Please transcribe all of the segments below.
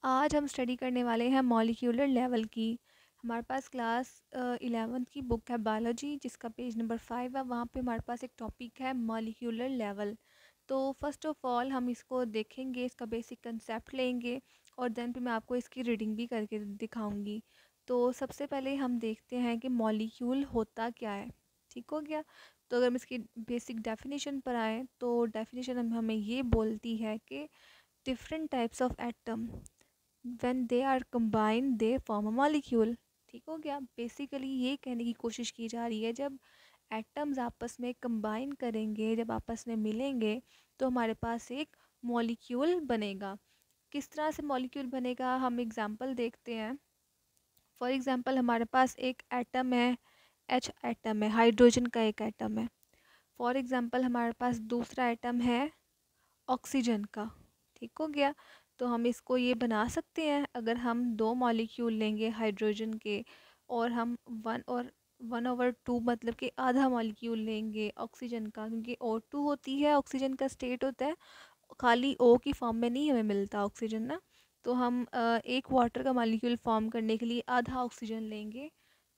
आज हम स्टडी करने वाले हैं मॉलिक्यूलर लेवल की। हमारे पास क्लास 11th की बुक है बायोलॉजी, जिसका पेज नंबर 5 है। वहाँ पे हमारे पास एक टॉपिक है मॉलिक्यूलर लेवल। तो फर्स्ट ऑफ ऑल हम इसको देखेंगे, इसका बेसिक कंसेप्ट लेंगे और देन फिर मैं आपको इसकी रीडिंग भी करके दिखाऊंगी। तो सबसे पहले हम देखते हैं कि मॉलिक्यूल होता क्या है। ठीक हो गया। तो अगर हम इसकी बेसिक डेफिनेशन पर आए तो डेफिनेशन हमें ये बोलती है कि different types of atom when they are combined they form a molecule। ठीक हो गया। बेसिकली ये कहने की कोशिश की जा रही है, जब एटम्स आपस में कंबाइन करेंगे, जब आपस में मिलेंगे तो हमारे पास एक मॉलिक्यूल बनेगा। किस तरह से मॉलिक्यूल बनेगा, हम एग्जांपल देखते हैं। फॉर एग्जांपल हमारे पास एक एटम है, एच एटम है, हाइड्रोजन का एक एटम है। फॉर एग्जांपल हमारे पास दूसरा एटम है ऑक्सीजन का। ठीक हो गया। तो हम इसको ये बना सकते हैं, अगर हम दो मॉलिक्यूल लेंगे हाइड्रोजन के और हम 1/2 मतलब कि आधा मॉलिक्यूल लेंगे ऑक्सीजन का, क्योंकि O2 होती है, ऑक्सीजन का स्टेट होता है, खाली O की फॉर्म में नहीं हमें मिलता ऑक्सीजन ना। तो हम एक वाटर का मॉलिक्यूल फॉर्म करने के लिए आधा ऑक्सीजन लेंगे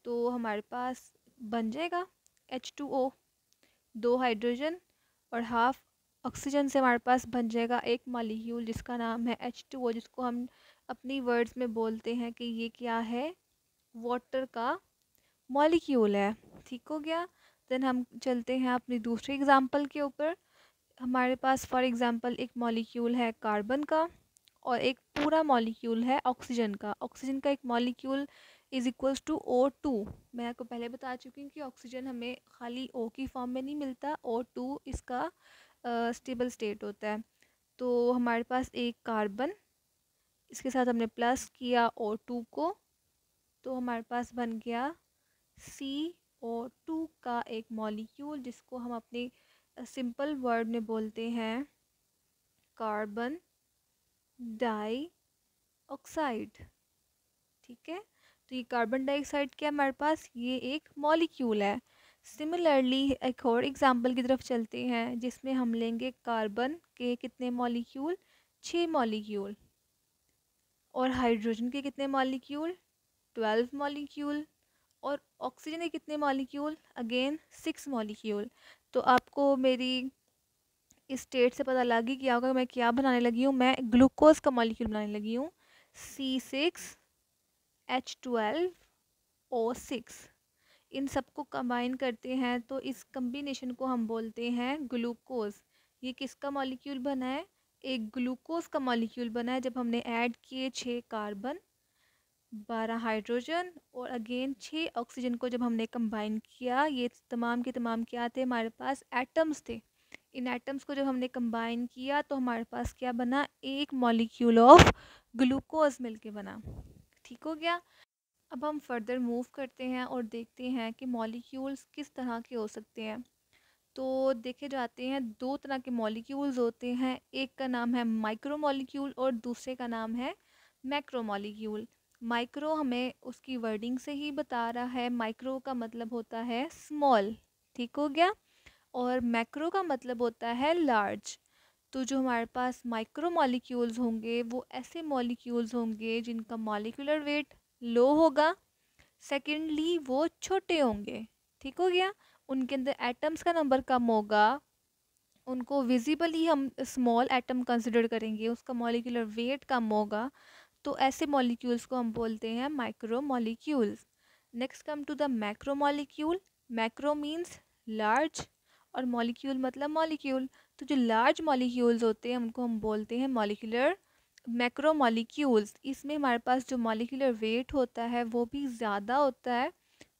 तो हमारे पास बन जाएगा H2O, दो हाइड्रोजन और हाफ ऑक्सीजन से हमारे पास बन जाएगा एक मॉलिक्यूल जिसका नाम है H2O, जिसको हम अपनी वर्ड्स में बोलते हैं कि ये क्या है, वाटर का मॉलिक्यूल है। ठीक हो गया। देन हम चलते हैं अपनी दूसरे एग्जांपल के ऊपर। हमारे पास फॉर एग्जांपल एक मॉलिक्यूल है कार्बन का और एक पूरा मॉलिक्यूल है ऑक्सीजन का। ऑक्सीजन का एक molecule is equals to O2। मैं आपको पहले बता चुकी हूँ कि ऑक्सीजन हमें खाली O की फॉर्म में नहीं मिलता, O2 इसका स्टेबल स्टेट होता है। तो हमारे पास एक कार्बन, इसके साथ हमने प्लस किया O2 को, तो हमारे पास बन गया CO2 का एक मॉलिक्यूल, जिसको हम अपने सिंपल वर्ड में बोलते हैं कार्बन डाई ऑक्साइड। ठीक है। तो ये कार्बन डाइऑक्साइड क्या है हमारे पास, ये एक मॉलिक्यूल है। सिमिलरली एक और एग्जांपल की तरफ चलते हैं, जिसमें हम लेंगे कार्बन के कितने मॉलिक्यूल, 6 मॉलिक्यूल, और हाइड्रोजन के कितने मॉलिक्यूल, 12 मॉलिक्यूल, और ऑक्सीजन के कितने मॉलिक्यूल, अगेन 6 मॉलिक्यूल। तो आपको मेरी इस स्टेट से पता लग ही गया होगा मैं क्या बनाने लगी हूँ। मैं ग्लूकोज का मॉलिक्यूल बनाने लगी हूँ, C6H12O6। इन सबको कंबाइन करते हैं तो इस कम्बिनेशन को हम बोलते हैं ग्लूकोज। ये किसका मॉलिक्यूल बना है, एक ग्लूकोज का मॉलिक्यूल बना है, जब हमने ऐड किए 6 कार्बन, 12 हाइड्रोजन और अगेन 6 ऑक्सीजन को जब हमने कंबाइन किया, ये तमाम के तमाम क्या थे, हमारे पास एटम्स थे। इन एटम्स को जब हमने कंबाइन किया तो हमारे पास क्या बना, एक मॉलिक्यूल ऑफ ग्लूकोज मिलके बना। ठीक हो गया। अब हम फर्दर मूव करते हैं और देखते हैं कि मॉलिक्यूल्स किस तरह के हो सकते हैं। तो देखे जाते हैं दो तरह के मॉलिक्यूल्स होते हैं, एक का नाम है माइक्रो मॉलिक्यूल और दूसरे का नाम है मैक्रो मॉलिक्यूल। माइक्रो हमें उसकी वर्डिंग से ही बता रहा है, माइक्रो का मतलब होता है स्मॉल। ठीक हो गया। और मैक्रो का मतलब होता है लार्ज। तो जो हमारे पास माइक्रो मॉलिक्यूल्स होंगे वो ऐसे मॉलिक्यूल्स होंगे जिनका मॉलिक्यूलर वेट लो होगा। सेकेंडली वो छोटे होंगे। ठीक हो गया। उनके अंदर एटम्स का नंबर कम होगा, उनको विजिबली हम स्मॉल एटम कंसिडर करेंगे, उसका मॉलिक्यूलर वेट कम होगा। तो ऐसे मॉलिक्यूल्स को हम बोलते हैं micro molecules. Next come to the macro molecule. Macro means large और मॉलिक्यूल मतलब मॉलिक्यूल। तो जो लार्ज मॉलिक्यूल्स होते हैं उनको हम बोलते हैं मॉलिक्यूलर मैक्रो मॉलिक्यूल्स। इसमें हमारे पास जो मॉलिक्यूलर वेट होता है वो भी ज़्यादा होता है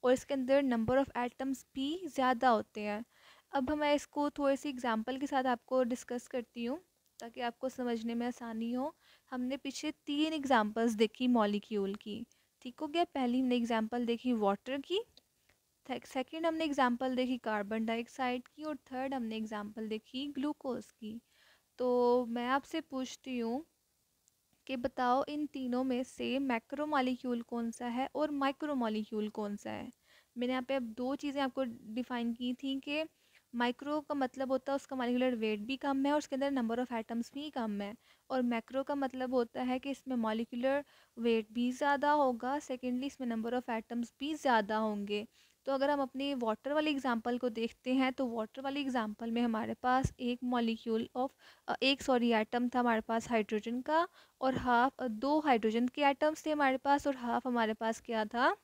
और इसके अंदर नंबर ऑफ़ एटम्स भी ज़्यादा होते हैं। अब मैं इसको थोड़ी सी एग्जांपल के साथ आपको डिस्कस करती हूँ ताकि आपको समझने में आसानी हो। हमने पीछे 3 एग्जांपल्स देखी मॉलिक्यूल की। ठीक हो गया। पहली हमने एग्जांपल देखी वाटर की, सेकंड हमने एग्जांपल देखी कार्बन डाइऑक्साइड की, और थर्ड हमने एग्जांपल देखी ग्लूकोज की। तो मैं आपसे पूछती हूँ कि बताओ इन तीनों में से मैक्रो मॉलिक्यूल कौन सा है और माइक्रो मॉलिक्यूल कौन सा है। मैंने यहाँ पे अब दो चीज़ें आपको डिफाइन की थी कि माइक्रो का मतलब होता है उसका मॉलिक्यूलर वेट भी कम है और उसके अंदर नंबर ऑफ़ एटम्स भी कम है। और मैक्रो का मतलब होता है कि इसमें मॉलिक्यूलर वेट भी ज़्यादा होगा, सेकेंडली इसमें नंबर ऑफ़ एटम्स भी ज़्यादा होंगे। तो अगर हम अपनी वाटर वाली एग्जांपल को देखते हैं तो वाटर वाली एग्जांपल में हमारे पास एक एटम था हमारे पास हाइड्रोजन का, और दो हाइड्रोजन के एटम्स थे हमारे पास, और हाफ हमारे पास क्या था,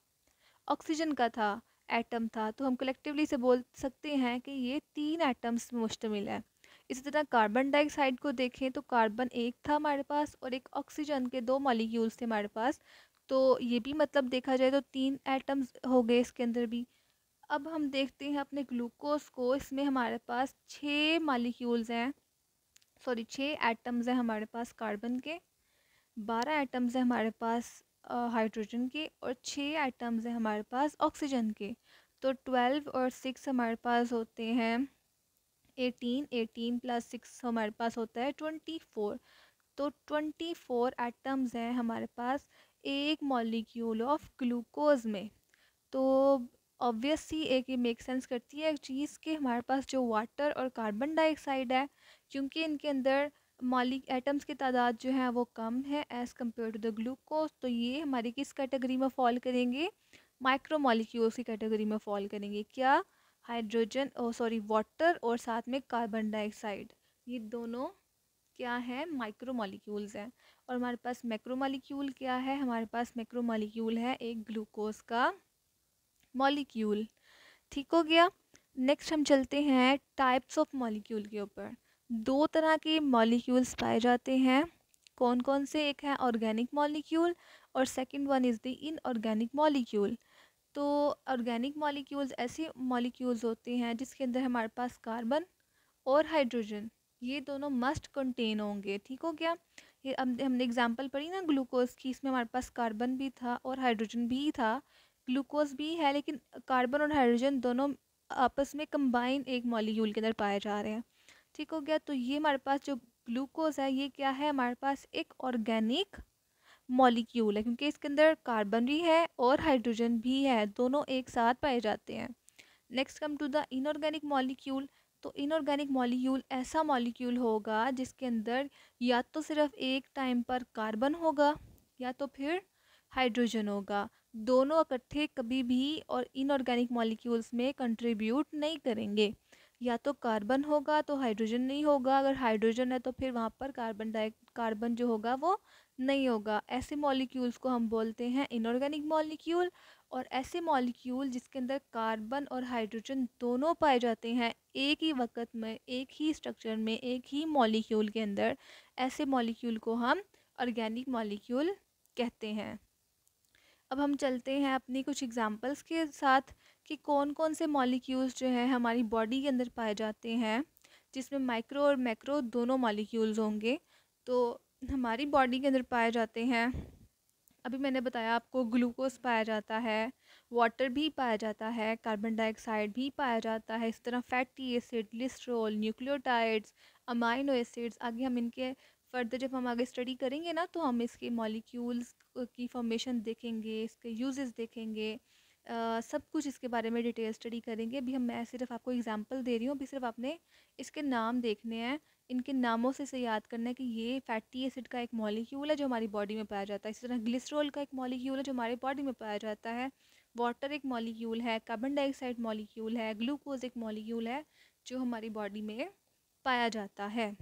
ऑक्सीजन का था, एटम था। तो हम कलेक्टिवली से बोल सकते हैं कि ये तीन एटम्स में मुश्तमिल है। इसी तरह कार्बन डाइऑक्साइड को देखें तो कार्बन एक था हमारे पास और एक ऑक्सीजन के दो मॉलिक्यूल्स थे हमारे पास। तो ये भी मतलब देखा जाए तो तीन एटम्स हो गए इसके अंदर भी। अब हम देखते हैं अपने ग्लूकोज को, इसमें हमारे पास छः मॉलिक्यूल्स हैं, सॉरी छः एटम्स हैं हमारे पास कार्बन के, 12 एटम्स हैं हमारे पास हाइड्रोजन के, और 6 एटम्स हैं हमारे पास ऑक्सीजन के। तो 12 और 6 हमारे पास होते हैं 18, 18 प्लस 6 हमारे पास होता है 24। तो 24 एटम्स हैं हमारे पास एक मॉलिक्यूल ऑफ ग्लूकोज में। तो ऑब्वियस सी एक ये मेक सेंस करती है एक चीज़ कि हमारे पास जो वाटर और कार्बन डाइऑक्साइड है, क्योंकि इनके अंदर मॉलिक एटम्स की तादाद जो है वो कम है as compare to the glucose, तो ये हमारी किस कैटेगरी में फॉल करेंगे, माइक्रो मॉलिक्यूल्स की कैटेगरी में फॉल करेंगे। क्या, हाइड्रोजन ओ सॉरी वाटर और साथ में कार्बन डाइऑक्साइड, ये दोनों क्या है, माइक्रो मॉलिक्यूल्स हैं। और हमारे पास मैक्रो मॉलिक्यूल क्या है, हमारे पास मैक्रो मॉलिक्यूल है एक ग्लूकोज का मॉलिक्यूल। ठीक हो गया। नेक्स्ट हम चलते हैं टाइप्स ऑफ मॉलिक्यूल के ऊपर। दो तरह के मॉलिक्यूल्स पाए जाते हैं, कौन कौन से, एक है ऑर्गेनिक मॉलिक्यूल और second one is the inorganic molecule. तो ऑर्गेनिक मॉलिक्यूल्स ऐसे मॉलिक्यूल्स होते हैं जिसके अंदर हमारे पास कार्बन और हाइड्रोजन ये दोनों मस्ट कंटेन होंगे। ठीक हो गया। ये अब हमने एग्जांपल पढ़ी ना ग्लूकोज की, इसमें हमारे पास कार्बन भी था और हाइड्रोजन भी था, ग्लूकोज भी है, लेकिन कार्बन और हाइड्रोजन दोनों आपस में कंबाइन एक मॉलिक्यूल के अंदर पाए जा रहे हैं। ठीक हो गया। तो ये हमारे पास जो ग्लूकोज है ये क्या है, हमारे पास एक ऑर्गेनिक मॉलिक्यूल है, क्योंकि इसके अंदर कार्बन भी है और हाइड्रोजन भी है, दोनों एक साथ पाए जाते हैं। Next come to the inorganic molecule. तो इनऑर्गेनिक मॉलिक्यूल ऐसा मॉलिक्यूल होगा जिसके अंदर या तो सिर्फ एक टाइम पर कार्बन होगा या तो फिर हाइड्रोजन होगा, दोनों इकट्ठे कभी भी और इनऑर्गेनिक मॉलिक्यूल्स में कंट्रीब्यूट नहीं करेंगे। या तो कार्बन होगा तो हाइड्रोजन नहीं होगा, अगर हाइड्रोजन है तो फिर वहाँ पर कार्बन जो होगा वो नहीं होगा। ऐसे मॉलिक्यूल्स को हम बोलते हैं इनऑर्गेनिक मॉलिक्यूल। और ऐसे मॉलिक्यूल जिसके अंदर कार्बन और हाइड्रोजन दोनों पाए जाते हैं एक ही वक्त में, एक ही स्ट्रक्चर में, एक ही मॉलिक्यूल के अंदर, ऐसे मॉलिक्यूल को हम ऑर्गेनिक मॉलिक्यूल कहते हैं। अब हम चलते हैं अपनी कुछ एग्जांपल्स के साथ कि कौन कौन से मॉलिक्यूल्स जो है हमारी बॉडी के अंदर पाए जाते हैं जिसमें माइक्रो और मैक्रो दोनों मॉलिक्यूल्स होंगे। तो हमारी बॉडी के अंदर पाए जाते हैं, अभी मैंने बताया आपको, ग्लूकोज पाया जाता है, वाटर भी पाया जाता है, कार्बन डाइऑक्साइड भी पाया जाता है, इस तरह fatty acid, glycerol, nucleotides, amino acids. आगे हम इनके फर्दर जब हम आगे स्टडी करेंगे ना तो हम इसके मॉलिक्यूल्स की फॉर्मेशन देखेंगे, इसके यूजेस देखेंगे, सब कुछ इसके बारे में डिटेल स्टडी करेंगे। अभी मैं सिर्फ आपको एग्जांपल दे रही हूँ, अभी सिर्फ आपने इसके नाम देखने हैं, इनके नामों से इसे याद करना है कि ये फैटी एसिड का एक मॉलिक्यूल है जो हमारी बॉडी में पाया जाता है, इसी तरह ग्लिसरॉल का एक मॉलिक्यूल है जो हमारी बॉडी में पाया जाता है, वाटर एक मॉलिक्यूल है, कार्बन डाइऑक्साइड मॉलिक्यूल है, ग्लूकोज एक मॉलिक्यूल है जो हमारी बॉडी में पाया जाता है।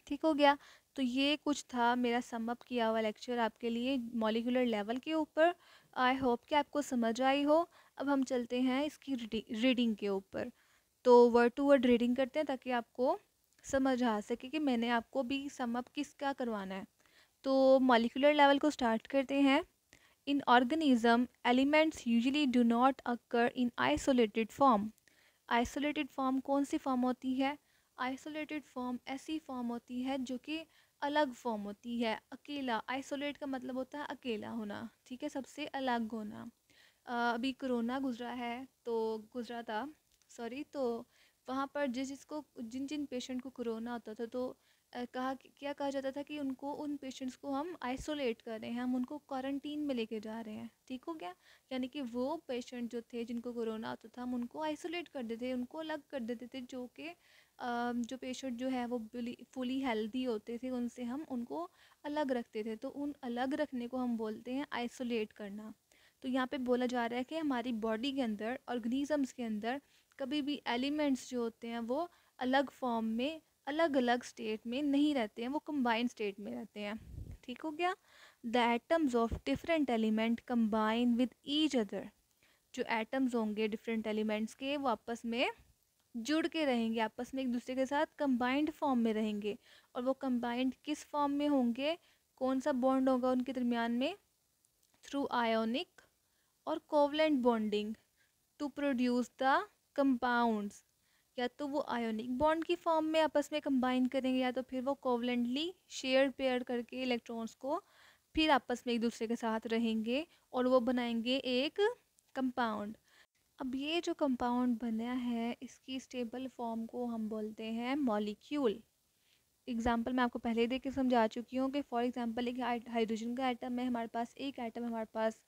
ठीक हो गया। तो ये कुछ था मेरा सम अप किया हुआ लेक्चर आपके लिए मॉलिक्यूलर लेवल के ऊपर। आई होप कि आपको समझ आई हो। अब हम चलते हैं इसकी रीडिंग के ऊपर। तो वर्ड टू वर्ड रीडिंग करते हैं ताकि आपको समझ आ सके कि मैंने आपको भी सम अप किसका करवाना है। तो मॉलिक्यूलर लेवल को स्टार्ट करते हैं। इन organism elements usually do not occur in isolated form. Isolated form कौन सी फॉर्म होती है, आइसोलेटेड फॉर्म ऐसी फॉर्म होती है जो कि अलग फॉर्म होती है, अकेला। आइसोलेट का मतलब होता है अकेला होना, ठीक है, सबसे अलग होना। अभी कोरोना गुजरा है तो गुजरा था, सॉरी, तो वहाँ पर जिसको जिन जिन पेशेंट को कोरोना होता था तो क्या कहा जाता था कि उनको उन पेशेंट्स को हम आइसोलेट कर रहे हैं, हम उनको क्वारंटीन में लेके जा रहे हैं। ठीक हो गया? यानी कि वो पेशेंट जो थे जिनको कोरोना होता था हम उनको आइसोलेट कर देते थे, उनको अलग कर देते थे। जो कि जो पेशेंट जो है वो फुली हेल्दी होते थे उनसे हम उनको अलग रखते थे। तो उन अलग रखने को हम बोलते हैं आइसोलेट करना। तो यहाँ पे बोला जा रहा है कि हमारी बॉडी के अंदर, ऑर्गेनिजम्स के अंदर कभी भी एलिमेंट्स जो होते हैं वो अलग फॉर्म में, अलग अलग स्टेट में नहीं रहते हैं, वो कंबाइंड स्टेट में रहते हैं। ठीक हो गया? The atoms of different element combine with each other. जो एटम्स होंगे डिफरेंट एलिमेंट्स के वो आपस में जुड़ के रहेंगे, आपस में एक दूसरे के साथ कंबाइंड फॉर्म में रहेंगे। और वो कंबाइंड किस फॉर्म में होंगे, कौन सा बॉन्ड होगा उनके दरमियान में? थ्रू आयोनिक और covalent bonding to produce the compounds. या तो वो आयोनिक बॉन्ड की फॉर्म में आपस में कंबाइन करेंगे, या तो फिर वो कोवलेंटली शेयर पेयर करके इलेक्ट्रॉन्स को फिर आपस में एक दूसरे के साथ रहेंगे और वो बनाएंगे एक कंपाउंड। अब ये जो कंपाउंड बना है इसकी स्टेबल फॉर्म को हम बोलते हैं मॉलिक्यूल। एग्जाम्पल मैं आपको पहले ही दे के समझा चुकी हूँ कि फॉर एग्जांपल एक हाइड्रोजन का एटम है हमारे पास, एक एटम है हमारे पास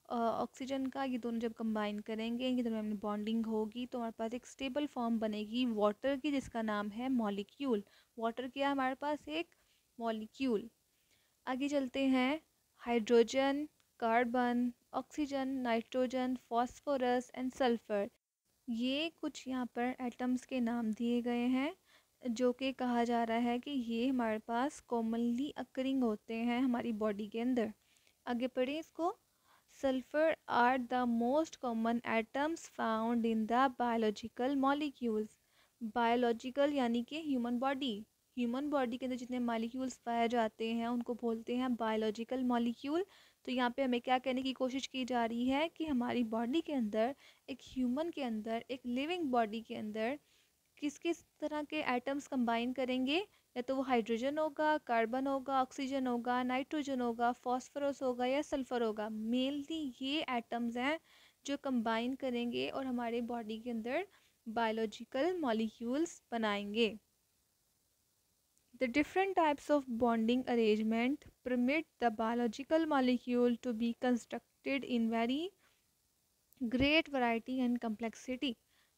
ऑक्सीजन का। ये दोनों जब कंबाइन करेंगे, इनके दरमियान में बॉन्डिंग होगी तो हमारे पास एक स्टेबल फॉर्म बनेगी वाटर की, जिसका नाम है मॉलिक्यूल। वाटर क्या है हमारे पास? एक मॉलिक्यूल। आगे चलते हैं। Hydrogen, carbon, oxygen, nitrogen, phosphorus and sulphur, ये कुछ यहाँ पर एटम्स के नाम दिए गए हैं जो कि कहा जा रहा है कि ये हमारे पास कॉमनली अकरिंग होते हैं हमारी बॉडी के अंदर। आगे पढ़ें इसको। Sulphur are the most common atoms found in the biological molecules. Biological यानी कि ह्यूमन बॉडी, ह्यूमन बॉडी के अंदर जितने मॉलिक्यूल्स पाए जाते हैं उनको बोलते हैं बायोलॉजिकल मॉलिक्यूल। तो यहाँ पे हमें क्या कहने की कोशिश की जा रही है कि हमारी बॉडी के अंदर, एक ह्यूमन के अंदर, एक लिविंग बॉडी के अंदर किस किस तरह के एटम्स कंबाइन करेंगे? या तो वो हाइड्रोजन होगा, कार्बन होगा, ऑक्सीजन होगा, नाइट्रोजन होगा, फॉस्फोरस होगा या सल्फर होगा। मेनली ये एटम्स हैं जो कंबाइन करेंगे और हमारे बॉडी के अंदर बायोलॉजिकल मॉलिक्यूल्स बनाएंगे। The different types of bonding arrangement permit the biological molecule to be constructed in very great variety and complexity।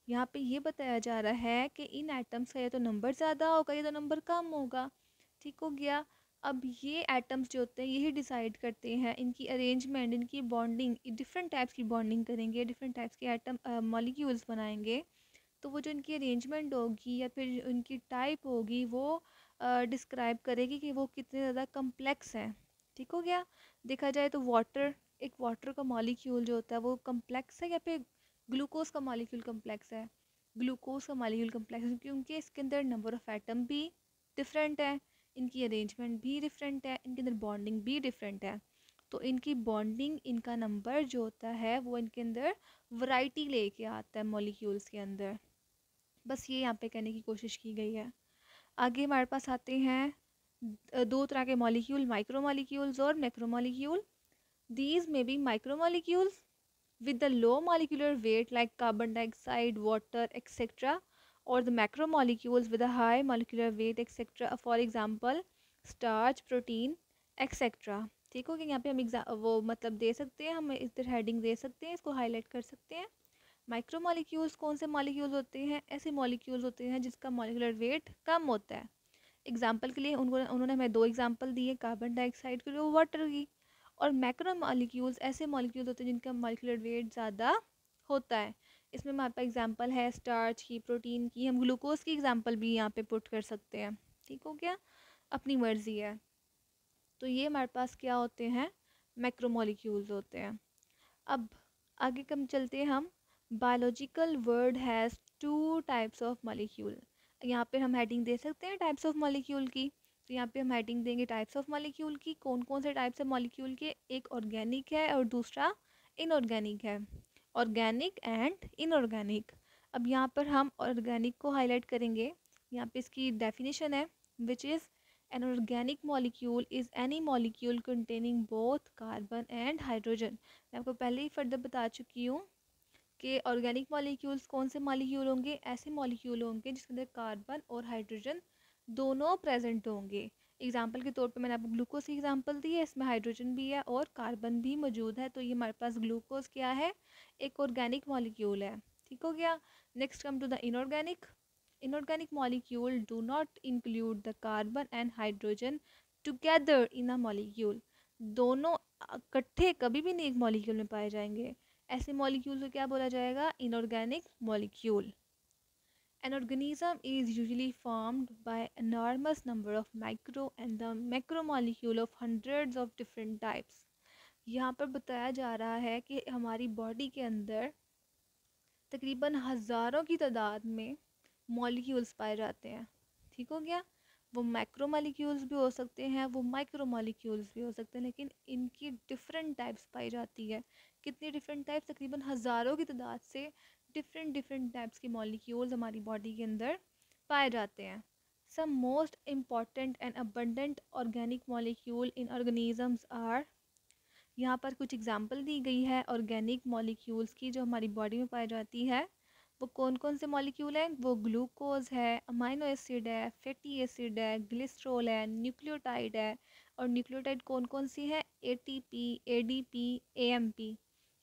यहाँ पे ये बताया जा रहा है कि इन एटम्स का या तो नंबर ज़्यादा होगा या तो नंबर कम होगा। ठीक हो गया? अब ये एटम्स जो होते हैं यही डिसाइड करते हैं इनकी अरेंजमेंट, इनकी बॉन्डिंग, डिफरेंट टाइप्स की बॉन्डिंग करेंगे, डिफरेंट टाइप्स के एटम मॉलिक्यूल्स बनाएंगे। तो वो जो इनकी अरेंजमेंट होगी या फिर उनकी टाइप होगी वो डिस्क्राइब करेगी कि वो कितने ज़्यादा कम्प्लेक्स हैं। ठीक हो गया? देखा जाए तो वाटर, एक वाटर का मॉलिक्यूल जो होता है वो कम्प्लेक्स है या फिर ग्लूकोज का मॉलिक्यूल कम्प्लेक्स है? ग्लूकोज का मॉलिक्यूल कम्प्लेक्स है क्योंकि इसके अंदर नंबर ऑफ एटम भी डिफरेंट है, इनकी अरेंजमेंट भी डिफरेंट है, इनके अंदर बॉन्डिंग भी डिफरेंट है। तो इनकी बॉन्डिंग, इनका नंबर जो होता है वो इनके अंदर वैरायटी लेके आता है मॉलिक्यूल्स के अंदर। बस ये यहाँ पे कहने की कोशिश की गई है। आगे हमारे पास आते हैं दो तरह के मॉलिक्यूल, माइक्रो मॉलिक्यूल्स और macro molecule. These may be micromolecules with the low molecular weight like carbon dioxide, water, etc. or the macromolecules with a high molecular weight, etc. For example, starch, protein, etc. ठीक हो गया? यहाँ पे हम वो मतलब दे सकते हैं, हम इधर हेडिंग दे सकते हैं, इसको हाईलाइट कर सकते हैं। माइक्रो मॉलिक्यूल्स कौन से मॉलिक्यूल्स होते हैं? ऐसे मॉलिक्यूल्स होते हैं जिसका मॉलिकुलर वेट कम होता है। एग्जाम्पल के लिए उन्होंने हमें दो एग्जाम्पल दिए, कार्बन डाइऑक्साइड की और वाटर की। और मैक्रो मॉलिक्यूल्स ऐसे मॉलिक्यूल्स होते हैं जिनका मॉलिकुलर वेट ज़्यादा होता है। इसमें हमारे पास एग्जांपल है स्टार्च की, प्रोटीन की, हम ग्लूकोज की एग्जांपल भी यहाँ पे पुट कर सकते हैं। ठीक हो गया? अपनी मर्जी है। तो ये हमारे पास क्या होते हैं? मैक्रो मॉलिक्यूल्स होते हैं। अब आगे कम चलते हैं हम। Biological word has two types of molecule. यहाँ पे हम हेडिंग दे सकते हैं टाइप्स ऑफ मॉलिक्यूल की। तो यहाँ पे हम हेडिंग देंगे टाइप्स ऑफ मॉलिक्यूल की। कौन कौन से टाइप्स ऑफ मॉलिक्यूल के? एक ऑर्गेनिक है और दूसरा इनऑर्गेनिक है। Organic and inorganic. अब यहाँ पर हम ऑर्गेनिक को हाईलाइट करेंगे। यहाँ पे इसकी डेफिनेशन है which is an organic molecule is any molecule containing both carbon and hydrogen। मैं आपको पहले ही फर्दर बता चुकी हूँ कि ऑर्गेनिक मॉलिक्यूल्स कौन से मॉलिक्यूल होंगे? ऐसे मॉलिक्यूल होंगे जिसके अंदर कार्बन और हाइड्रोजन दोनों प्रेजेंट होंगे। एग्जाम्पल के तौर पे मैंने आपको ग्लूकोज की एग्जांपल दी है, इसमें हाइड्रोजन भी है और कार्बन भी मौजूद है, तो ये हमारे पास ग्लूकोज क्या है, एक ऑर्गेनिक मॉलिक्यूल है। ठीक हो गया। Next come to the inorganic. Inorganic molecule do not include the carbon and hydrogen together in a molecule. दोनों इकट्ठे कभी भी नहीं एक मॉलिक्यूल में पाए जाएंगे। ऐसे मॉलिक्यूल को क्या बोला जाएगा, inorganic molecule. An organism is usually formed by enormous number of micro and the macromolecule of hundreds of different types। यहाँ पर बताया जा रहा है कि हमारी बॉडी के अंदर तकरीबन हज़ारों की तादाद में मॉलिक्यूल्स पाए जाते हैं। ठीक हो गया। वो मैक्रो मॉलिक्यूल्स भी हो सकते हैं, वो माइक्रो मॉलिक्यूल्स भी हो सकते हैं, लेकिन इनकी डिफरेंट टाइप्स पाई जाती है। कितनी डिफरेंट टाइप्स, तकरीबन हज़ारों की तादाद से डिफरेंट डिफरेंट टाइप्स के मॉलिक्यूल्स हमारी बॉडी के अंदर पाए जाते हैं। Some most important and abundant organic molecule in organisms are. यहाँ पर कुछ एग्जांपल दी गई है ऑर्गेनिक मॉलिक्यूल्स की जो हमारी बॉडी में पाई जाती है। वो कौन कौन से मॉलिक्यूल हैं, वो ग्लूकोज है, अमाइनो एसिड है, फैटी एसिड है, ग्लिसरॉल है, न्यूक्लियोटाइड है। और न्यूक्लियोटाइड कौन कौन सी है, ATP, ADP, AMP.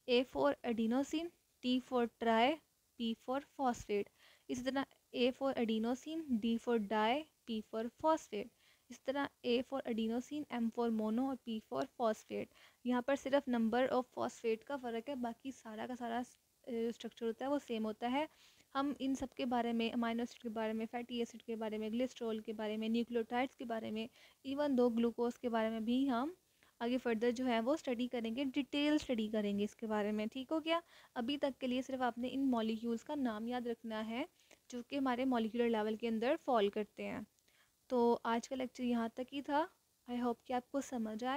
A for adenosine, T for tri, P for phosphate. इसी तरह A for adenosine, D for di, P for phosphate. इस तरह A for adenosine, M for mono और पी फॉर फॉस्फेट। यहाँ पर सिर्फ नंबर ऑफ फॉस्फेट का फ़र्क है, बाकी सारा का सारा स्ट्रक्चर होता है वो सेम होता है। हम इन सब के बारे में, अमाइनो एसिड के बारे में, फैटी एसिड के बारे में, ग्लिसरॉल के बारे में, न्यूक्लियोटाइड्स के बारे में, इवन दो ग्लूकोज के बारे में भी हम आगे फर्दर जो है वो स्टडी करेंगे, डिटेल स्टडी करेंगे इसके बारे में। ठीक हो गया। अभी तक के लिए सिर्फ आपने इन मॉलिक्यूल्स का नाम याद रखना है जो कि हमारे मॉलिक्यूलर लेवल के अंदर फॉल करते हैं। तो आज का लेक्चर यहाँ तक ही था। आई होप कि आपको समझ आए।